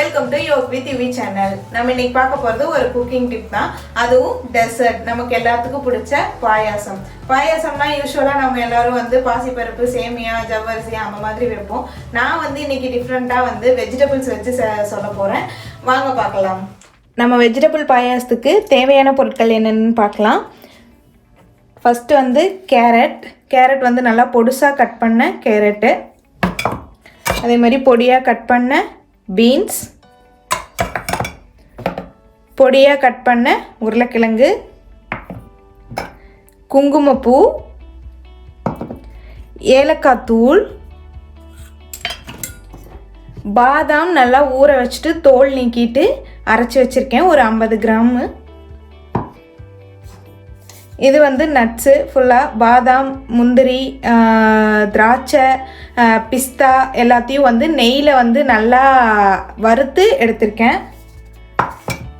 Welcome to Yog with UV channel. நம்ம இன்னைக்கு பார்க்க போகிறது ஒரு குக்கிங் டிப் தான். அதுவும் டெசர்ட், நமக்கு எல்லாத்துக்கும் பிடிச்ச பாயாசம். பாயாசம்னா யூஸ்வலாக நம்ம எல்லாரும் வந்து பாசிப்பருப்பு, சேமியா, ஜவ்வரிசி அந்த மாதிரி வைப்போம். நான் வந்து இன்னைக்கு டிஃப்ரெண்ட்டாக வந்து வெஜிடபிள்ஸ் வச்சு சொல்ல போகிறேன். வாங்க பார்க்கலாம். நம்ம வெஜிடபிள் பாயாசத்துக்கு தேவையான பொருட்கள் என்னென்னு பார்க்கலாம். ஃபஸ்ட்டு வந்து கேரட் வந்து நல்லா பொடுசாக கட் பண்ண கேரட்டு, அதே மாதிரி பொடியாக கட் பண்ண பீன்ஸ், பொடியாக கட் பண்ண உருளைக்கிழங்கு, குங்குமப்பூ, ஏலக்காய் தூள், பாதாம் நல்லா ஊற வச்சுட்டு தோல் நீக்கிட்டு அரைச்சி வச்சுருக்கேன் ஒரு 50 கிராமு. இது வந்து நட்ஸு ஃபுல்லாக பாதாம், முந்திரி, திராட்சை, பிஸ்தா எல்லாத்தையும் வந்து நெய்யில் வந்து நல்லா வறுத்து எடுத்திருக்கேன்.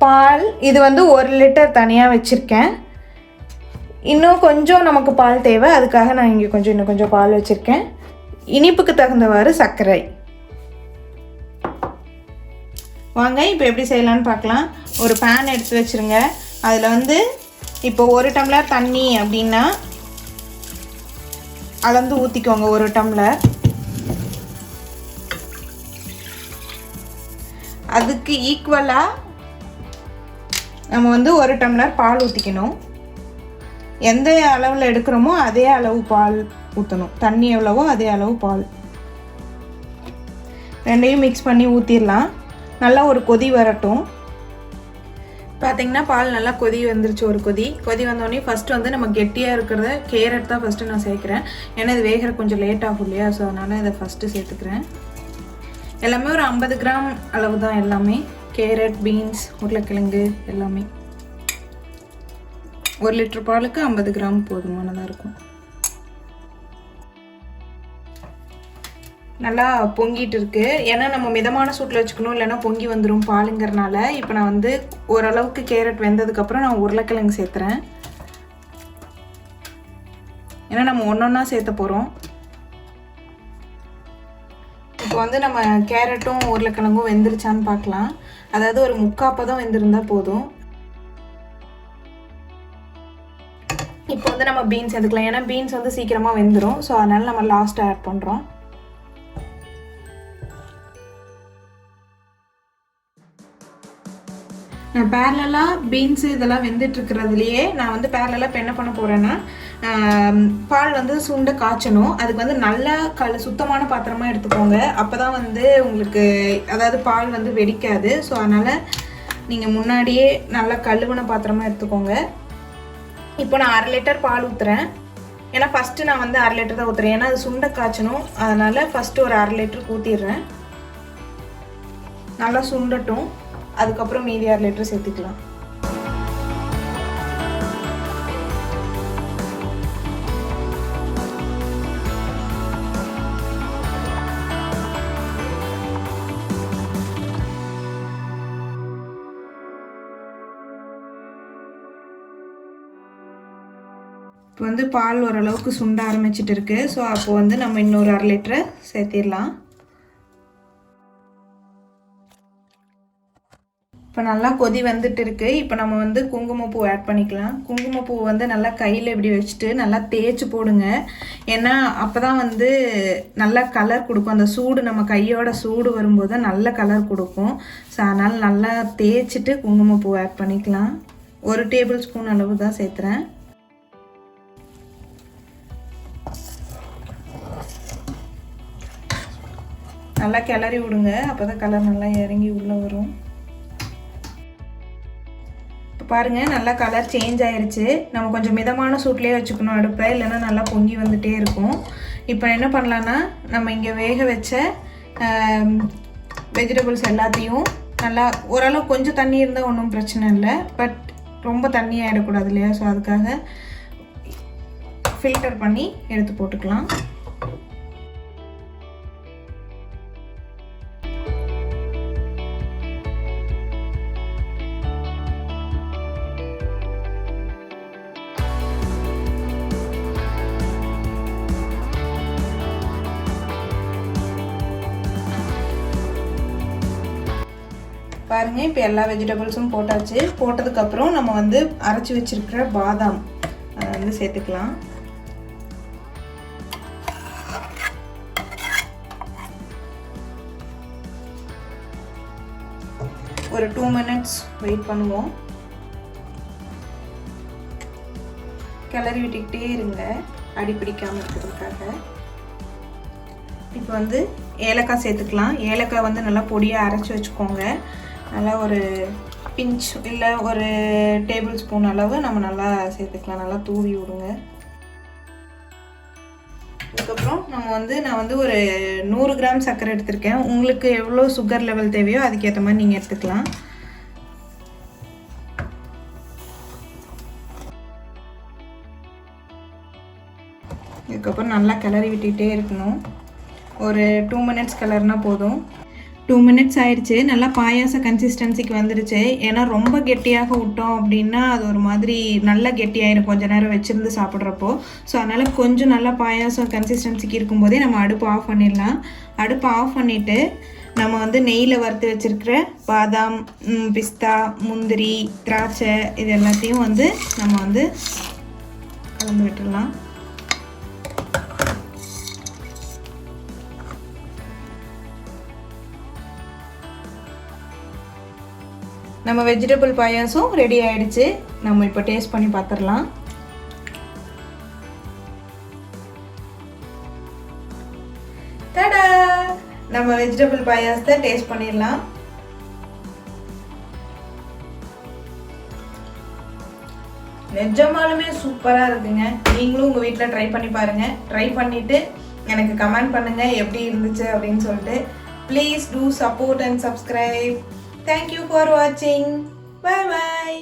பால் இது வந்து 1 லிட்டர் தனியாக வச்சுருக்கேன். இன்னும் கொஞ்சம் நமக்கு பால் தேவை, அதுக்காக நான் இங்கே இன்னும் கொஞ்சம் பால் வச்சுருக்கேன். இனிப்புக்கு தகுந்தவாறு சர்க்கரை. வாங்க இப்போ எப்படி செய்யலான்னு பார்க்கலாம். ஒரு பேன் எடுத்து வச்சுருங்க. அதில் வந்து இப்போ 1 டம்ளர் தண்ணி அப்படின்னா அளந்து ஊற்றிக்கோங்க. 1 டம்ளர். அதுக்கு ஈக்குவலாக நம்ம வந்து 1 டம்ளர் பால் ஊற்றிக்கணும். எந்த அளவில் எடுக்கிறோமோ அதே அளவு பால் ஊற்றணும். தண்ணி எவ்வளவோ அதே அளவு பால். ரெண்டையும் மிக்ஸ் பண்ணி ஊற்றிடலாம். நல்லா ஒரு கொதி வரட்டும். பார்த்திங்கன்னா பால் நல்லா கொதி வந்துருச்சு. ஒரு கொதி வந்தோடனே ஃபஸ்ட்டு வந்து நம்ம கெட்டியாக இருக்கிறத கேரட் தான் ஃபஸ்ட்டு நான் சேர்க்குறேன். ஏன்னா இது வேகிற கொஞ்சம் லேட் ஆகும் இல்லையா, ஸோ அதனால் இதை ஃபஸ்ட்டு சேர்த்துக்கிறேன். எல்லாமே ஒரு 50 கிராம் அளவு தான். எல்லாமே கேரட், பீன்ஸ், உருளைக்கிழங்கு எல்லாமே 1 லிட்டர் பாலுக்கு 50 கிராம் போதுமானதாக இருக்கும். நல்லா பொங்கிட்டு இருக்கு. ஏன்னா நம்ம மிதமான சூட்டில் வச்சுக்கணும், இல்லைன்னா பொங்கி வந்துடும் பாலுங்கிறனால. இப்போ நான் வந்து ஓரளவுக்கு கேரட் வெந்ததுக்கப்புறம் நான் உருளைக்கிழங்கு சேர்த்துறேன். ஏன்னா நம்ம ஒன்றா சேர்த்த போகிறோம். இப்போ வந்து நம்ம கேரட்டும் உருளைக்கிழங்கும் வெந்துருச்சான்னு பார்க்கலாம். அதாவது ஒரு 3/4 பதம் வெந்திருந்தால் போதும். இப்போ வந்து நம்ம பீன்ஸ் எடுக்கலாம். ஏன்னா பீன்ஸ் வந்து சீக்கிரமாக வெந்துடும், ஸோ அதனால் நம்ம லாஸ்ட்டாக ஆட் பண்ணுறோம். நான் பேரலாக பீன்ஸு இதெல்லாம் வெந்துட்டுருக்கிறதுலையே நான் வந்து பேரலாக இப்போ என்ன பண்ண போகிறேன்னா, பால் வந்து சுண்டை காய்ச்சணும். அதுக்கு வந்து நல்லா சுத்தமான பாத்திரமாக எடுத்துக்கோங்க. அப்போ தான் வந்து உங்களுக்கு அதாவது பால் வந்து வெடிக்காது. ஸோ அதனால் நீங்கள் முன்னாடியே நல்லா கழுவுன பாத்திரமாக எடுத்துக்கோங்க. இப்போ நான் 1/2 லிட்டர் பால் ஊற்றுறேன். ஏன்னா ஃபஸ்ட்டு நான் வந்து 1/2 லிட்டர் தான் ஊற்றுறேன். ஏன்னா அது சுண்டை காய்ச்சணும். அதனால் ஃபஸ்ட்டு ஒரு 1/2 லிட்டருக்கு ஊற்றிடுறேன். நல்லா சுண்டட்டும். அதுக்கப்புறம் மீதி 1/2 லிட்டர் சேர்த்துக்கலாம். இப்போ வந்து பால் ஓரளவுக்கு சுண்ட ஆரம்பிச்சிட்டு இருக்கு. ஸோ அப்போ வந்து நம்ம இன்னொரு 1/2 லிட்டரை சேர்த்திடலாம். இப்போ நல்லா கொதி வந்துட்டு இருக்கு. இப்போ நம்ம வந்து குங்குமப்பூ ஆட் பண்ணிக்கலாம். குங்குமப்பூ வந்து நல்லா கையில் இப்படி வச்சுட்டு நல்லா தேய்ச்சி போடுங்க. ஏன்னா அப்போ தான் வந்து நல்லா கலர் கொடுக்கும். அந்த சூடு நம்ம கையோட சூடு வரும்போது தான் நல்ல கலர் கொடுக்கும். ஸோ அதனால் நல்லா தேய்ச்சிட்டு குங்குமப்பூ ஆட் பண்ணிக்கலாம். 1 டேபிள் ஸ்பூன் அளவு தான் சேர்த்துறேன். நல்லா கிளறி விடுங்க. அப்போ தான் கலர் நல்லா இறங்கி உள்ளே வரும். பாருங்கள், நல்லா கலர் சேஞ்ச் ஆயிடுச்சு. நம்ம கொஞ்சம் மிதமான சூட்லேயே வச்சுக்கணும் அடுப்பை, இல்லைன்னா நல்லா பொங்கி வந்துகிட்டே இருக்கும். இப்போ என்ன பண்ணலான்னா, நம்ம இங்கே வேக வச்ச வெஜிடபிள்ஸ் எல்லாத்தையும் நல்லா ஓரளவு கொஞ்சம் தண்ணி இருந்தால் ஒன்றும் பிரச்சனை இல்லை. பட் ரொம்ப தண்ணி ஆகிடக்கூடாது இல்லையா, ஸோ அதுக்காக ஃபில்டர் பண்ணி எடுத்து போட்டுக்கலாம். பாருங்கள், இப்போ எல்லா வெஜிடபிள்ஸும் போட்டாச்சு. போட்டதுக்கப்புறம் நம்ம வந்து அரைச்சி வச்சுருக்கிற பாதாம் அதை வந்து சேர்த்துக்கலாம். ஒரு 2 minutes வெயிட் பண்ணுவோம். கிளறி விட்டுக்கிட்டே இருங்க, அடி பிடிக்காமல் இருக்கிறதுக்காக. இப்போ வந்து ஏலக்காய் சேர்த்துக்கலாம். ஏலக்காய் வந்து நல்லா பொடியாக அரைச்சி வச்சுக்கோங்க. நல்லா ஒரு பிஞ்ச் இல்லை ஒரு டேபிள் ஸ்பூன் அளவு நம்ம நல்லா சேர்த்துக்கலாம். நல்லா தூவி விடுங்க. அதுக்கப்புறம் நான் வந்து ஒரு 100 கிராம் சர்க்கரை எடுத்திருக்கேன். உங்களுக்கு எவ்வளோ சுகர் லெவல் தேவையோ அதுக்கேற்ற மாதிரி நீங்கள் எடுத்துக்கலாம். இதுக்கப்புறம் நல்லா கிளறி விட்டுகிட்டே இருக்கணும். ஒரு 2 minutes கிளறினா போதும். 2 minutes ஆயிடுச்சு. நல்லா பாயாச கன்சிஸ்டன்சிக்கு வந்துடுச்சு. ஏன்னா ரொம்ப கெட்டியாக விட்டோம் அப்படின்னா அது ஒரு மாதிரி நல்லா கெட்டியாயிடும் கொஞ்சம் நேரம் வச்சுருந்து சாப்பிட்றப்போ. ஸோ அதனால் கொஞ்சம் நல்லா பாயாசம் கன்சிஸ்டன்சிக்கு இருக்கும்போதே நம்ம அடுப்பு ஆஃப் பண்ணிடலாம். அடுப்பு ஆஃப் பண்ணிவிட்டு நம்ம வந்து நெய்யில் வறுத்து வச்சுருக்கிற பாதாம், பிஸ்தா, முந்திரி, திராட்சை இது எல்லாத்தையும் வந்து நம்ம வந்து கலந்து விட்டுடலாம். நம்ம வெஜிடபிள் பாயாசம் ரெடி ஆயிடுச்சு. நம்ம இப்போ டேஸ்ட் பண்ணி பார்த்துடலாம். டடா, நம்ம வெஜிடபிள் பாயாசத்தை டேஸ்ட் பண்ணிடலாம். நிஜமாலுமே சூப்பராக இருக்குங்க. நீங்களும் உங்கள் வீட்டில் ட்ரை பண்ணி பாருங்கள். ட்ரை பண்ணிவிட்டு எனக்கு கமெண்ட் பண்ணுங்கள் எப்படி இருந்துச்சு அப்படின்னு சொல்லிட்டு. Please do support and subscribe. Thank you for watching. Bye bye.